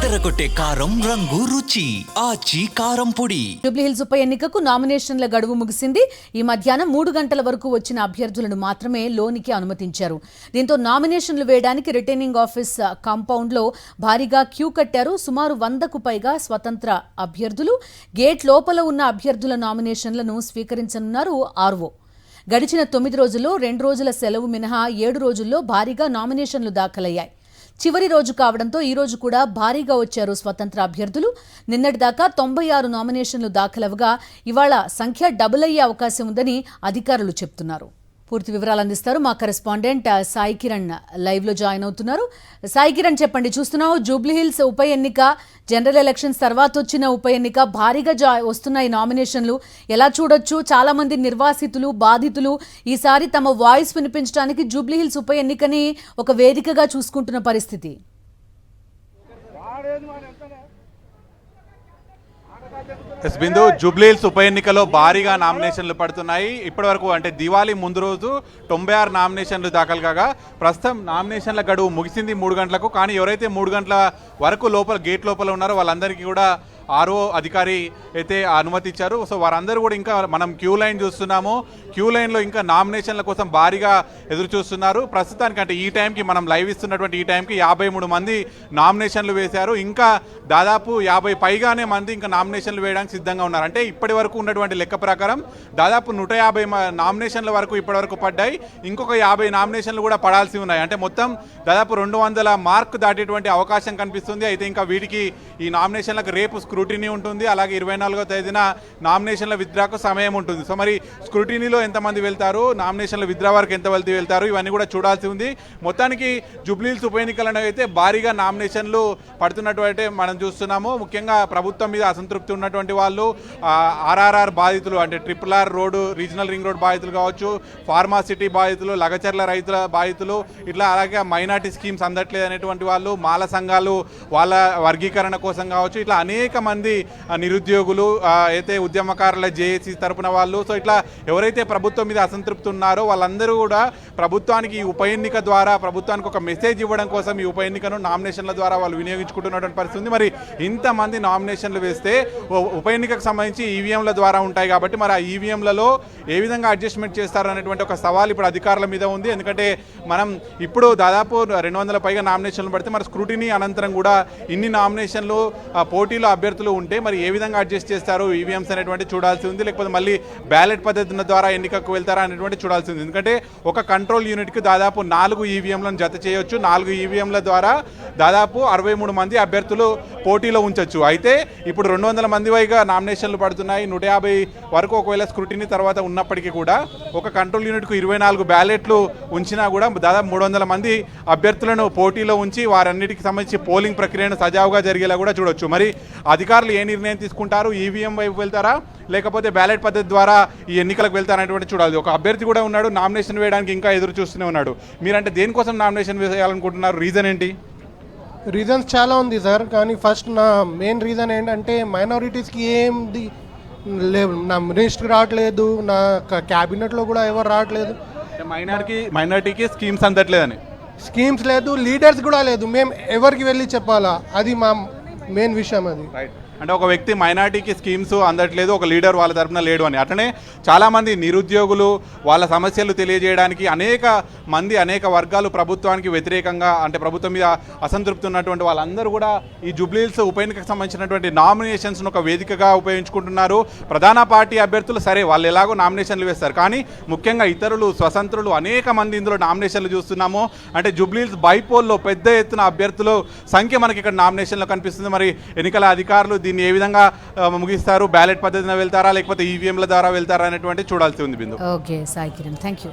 అదరగొట్టే కారం రంగు రుచి ఆచి కారం పొడి. జూబ్లీహిల్స్ ఉప ఎన్నికకు నామినేషన్ల గడువు ముగిసింది. ఈ మధ్యాహ్నం 3 గంటల వరకు వచ్చిన అభ్యర్థులను మాత్రమే లోనికి అనుమతించారు. దీంతో నామినేషన్లు వేయడానికి రిటర్నింగ్ ఆఫీస్ కాంపౌండ్ లో భారీగా క్యూ కట్టారు. సుమారు 100కు పైగా స్వతంత్ర అభ్యర్థులు గేట్ లోపల ఉన్న అభ్యర్థుల నామినేషన్లను స్వీకరించనున్నారు ఆర్ఓ. గడిచిన 9 రోజుల్లో 2 రోజుల సెలవు మినహా 7 రోజుల్లో భారీగా నామినేషన్లు దాఖలయ్యాయి. చివరి రోజు కావడంతో ఈ రోజు కూడా భారీగా వచ్చారు స్వతంత్ర అభ్యర్థులు. నిన్నటిదాకా 96 నామినేషన్లు దాఖలవగా ఇవాళ సంఖ్య డబుల్ అయ్యే అవకాశం ఉందని అధికారులు చెప్తున్నారు. పూర్తి వివరాలు అందిస్తారు మా కరెస్పాండెంట్ సాయి కిరణ్ లైవ్ లో జాయిన్ అవుతున్నారు. సాయి కిరణ్, చెప్పండి. చూస్తున్నావు జూబ్లీహిల్స్ ఉప ఎన్నిక, జనరల్ ఎలక్షన్స్ తర్వాత వచ్చిన ఉప ఎన్నిక, భారీగా వస్తున్నాయి నామినేషన్లు. ఎలా చూడొచ్చు? చాలా మంది నిర్వాసితులు, బాధితులు ఈసారి తమ వాయిస్ వినిపించడానికి జూబ్లీహిల్స్ ఉప ఎన్నికని ఒక వేదికగా చూసుకుంటున్న పరిస్థితి. బిందు, జూబ్లీహిల్స్ ఉప ఎన్నికలో భారీగా నామినేషన్లు పడుతున్నాయి. ఇప్పటి వరకు అంటే దివాళీ ముందు రోజు 96 నామినేషన్లు దాఖలు కాగా ప్రస్తుతం నామినేషన్ల గడువు ముగిసింది 3 గంటలకు. కానీ ఎవరైతే 3 గంటల వరకు గేట్ లోపల ఉన్నారో వాళ్ళందరికీ కూడా ఆర్ఓ అధికారి అయితే అనుమతి ఇచ్చారు. సో వారందరూ కూడా ఇంకా మనం క్యూ లైన్ చూస్తున్నాము. క్యూ లైన్లో ఇంకా నామినేషన్ల కోసం భారీగా ఎదురు చూస్తున్నారు. ప్రస్తుతానికి అంటే ఈ టైంకి మనం లైవ్ ఇస్తున్నటువంటి ఈ టైంకి 53 మంది నామినేషన్లు వేశారు. ఇంకా దాదాపు 50 పైగానే మంది ఇంకా నామినేషన్లు వేయడానికి సిద్ధంగా ఉన్నారు. అంటే ఇప్పటి వరకు ఉన్నటువంటి లెక్క ప్రకారం దాదాపు 150 నామినేషన్ల వరకు ఇప్పటి వరకు పడ్డాయి. ఇంకొక 50 నామినేషన్లు కూడా పడాల్సి ఉన్నాయి. అంటే మొత్తం దాదాపు 200 మార్క్ దాటేటువంటి అవకాశం కనిపిస్తుంది. అయితే ఇంకా వీటికి ఈ నామినేషన్లకు రేపు స్క్రూటినీ ఉంటుంది. అలాగే 24వ తేదీన నామినేషన్ల విత్డ్రాకు సమయం ఉంటుంది. సో మరి స్క్రూటినీలో ఎంతమంది వెళ్తారు, నామినేషన్ల విత్డ్రా వరకు ఎంతమంది వెళ్తారు, ఇవన్నీ కూడా చూడాల్సి ఉంది. మొత్తానికి జూబ్లీహిల్స్ ఉప ఎన్నికలను అయితే భారీగా నామినేషన్లు పడుతున్నటువంటి మనం చూస్తున్నాము. ముఖ్యంగా ప్రభుత్వం మీద అసంతృప్తి ఉన్నటువంటి వాళ్ళు, ఆర్ఆర్ఆర్ బాధితులు అంటే RRR road, regional ring road బాధితులు కావచ్చు, ఫార్మాసిటీ బాధితులు, లగచర్ల రైతుల బాధితులు, ఇట్లా అలాగే మైనార్టీ స్కీమ్స్ అందట్లేదు అనేటువంటి వాళ్ళు, మాల సంఘాలు వాళ్ళ వర్గీకరణ కోసం కావచ్చు, ఇట్లా అనేక మంది నిరుద్యోగులు, అయితే ఉద్యమకారుల జేఏసీ తరపున వాళ్ళు, సో ఇట్లా ఎవరైతే ప్రభుత్వం మీద అసంతృప్తి ఉన్నారో వాళ్ళందరూ కూడా ప్రభుత్వానికి ఈ ఉప ఎన్నిక ద్వారా ప్రభుత్వానికి ఒక మెసేజ్ ఇవ్వడం కోసం ఈ ఉప ఎన్నికను నామినేషన్ల ద్వారా వాళ్ళు వినియోగించుకుంటున్నటువంటి పరిస్థితి ఉంది. మరి ఇంతమంది నామినేషన్లు వేస్తే ఉప ఎన్నికకు సంబంధించి ఈవీఎంల ద్వారా ఉంటాయి కాబట్టి మరి ఆ ఈవీఎంలలో ఏ విధంగా అడ్జస్ట్మెంట్ చేస్తారు అనేటువంటి ఒక సవాల్ ఇప్పుడు అధికారుల మీద ఉంది. ఎందుకంటే మనం ఇప్పుడు దాదాపు 200 పైగా నామినేషన్లు పడితే మరి స్క్రూటినీ అనంతరం కూడా ఇన్ని నామినేషన్లు పోటీలో అభ్యర్థులు ఉంటే మరి ఏ విధంగా అడ్జస్ట్ చేస్తారు ఈవీఎంస్ అనేటువంటి చూడాల్సి ఉంది. లేకపోతే మళ్ళీ బ్యాలెట్ పద్ధతి ద్వారా ఎన్నికకు వెళ్తారా అనేటువంటి చూడాల్సి ఉంది. ఎందుకంటే ఒక కంట్రోల్ యూనిట్కి దాదాపు 4 ఈవీఎంలను జత చేయొచ్చు. 4 ఈవీఎంల ద్వారా దాదాపు 63 మంది అభ్యర్థులు పోటీలో ఉంచవచ్చు. అయితే ఇప్పుడు 200 మంది పైగా నామినేషన్లు పడుతున్నాయి. 150 వరకు ఒకవేళ స్క్రూటినీ తర్వాత ఉన్నప్పటికీ కూడా ఒక కంట్రోల్ యూనిట్కు 24 బ్యాలెట్లు ఉంచినా కూడా దాదాపు 300 మంది అభ్యర్థులను పోటీలో ఉంచి వారన్నిటికి సంబంధించి పోలింగ్ ప్రక్రియను సజావుగా జరిగేలా కూడా చూడొచ్చు. మరి అధికారులు ఏ నిర్ణయం తీసుకుంటారు? ఈవీఎం వైపు వెళ్తారా లేకపోతే బ్యాలెట్ పద్ధతి ద్వారా ఈ ఎన్నికలకు వెళ్తారనేటువంటి చూడాలి. ఒక అభ్యర్థి కూడా ఉన్నాడు, నామినేషన్ వేయడానికి ఇంకా ఎదురు చూస్తూనే ఉన్నాడు. మీరంటే దేనికోసం నామినేషన్ వేయాలనుకుంటున్నారు? రీజన్ ఏంటి? రీజన్స్ చాలా ఉంది సార్, కానీ ఫస్ట్ నా మెయిన్ రీజన్ ఏంటంటే మైనారిటీస్కి ఏంది లేవు, నా మినిస్టర్ రావట్లేదు, నా క్యాబినెట్లో కూడా ఎవరు రావట్లేదు. మైనారిటీకి స్కీమ్స్ అందట్లేదని, స్కీమ్స్ లేదు, లీడర్స్ కూడా లేదు. మేము ఎవరికి వెళ్ళి చెప్పాలా? అది మా మెయిన్ విషయం. అది అంటే ఒక వ్యక్తి మైనార్టీకి స్కీమ్స్ అందట్లేదు, ఒక లీడర్ వాళ్ళ తరఫున లేడు అని. అట్లనే చాలామంది నిరుద్యోగులు వాళ్ళ సమస్యలు తెలియజేయడానికి అనేక వర్గాలు ప్రభుత్వానికి వ్యతిరేకంగా అంటే ప్రభుత్వం మీద అసంతృప్తి ఉన్నటువంటి వాళ్ళందరూ కూడా ఈ జూబ్లీహిల్స్ ఉప ఎన్నికకు సంబంధించినటువంటి నామినేషన్స్ను ఒక వేదికగా ఉపయోగించుకుంటున్నారు. ప్రధాన పార్టీ అభ్యర్థులు సరే వాళ్ళు ఎలాగో నామినేషన్లు వేస్తారు, కానీ ముఖ్యంగా ఇతరులు, స్వతంత్రులు అనేక మంది ఇందులో నామినేషన్లు చూస్తున్నాము. అంటే జూబ్లీహిల్స్ బైపోల్లో పెద్ద ఎత్తున అభ్యర్థుల సంఖ్య మనకి ఇక్కడ నామినేషన్లో కనిపిస్తుంది. మరి ఎన్నికల అధికారులు దీన్ని ఏ విధంగా ముగిస్తారు? బ్యాలెట్ పద్ధతిన వెళ్తారా లేకపోతే ఈవీఎంల ద్వారా వెళ్తారా అనేటువంటి చూడాల్సి ఉంది. Bindu. Okay Sai Kiran, thank you.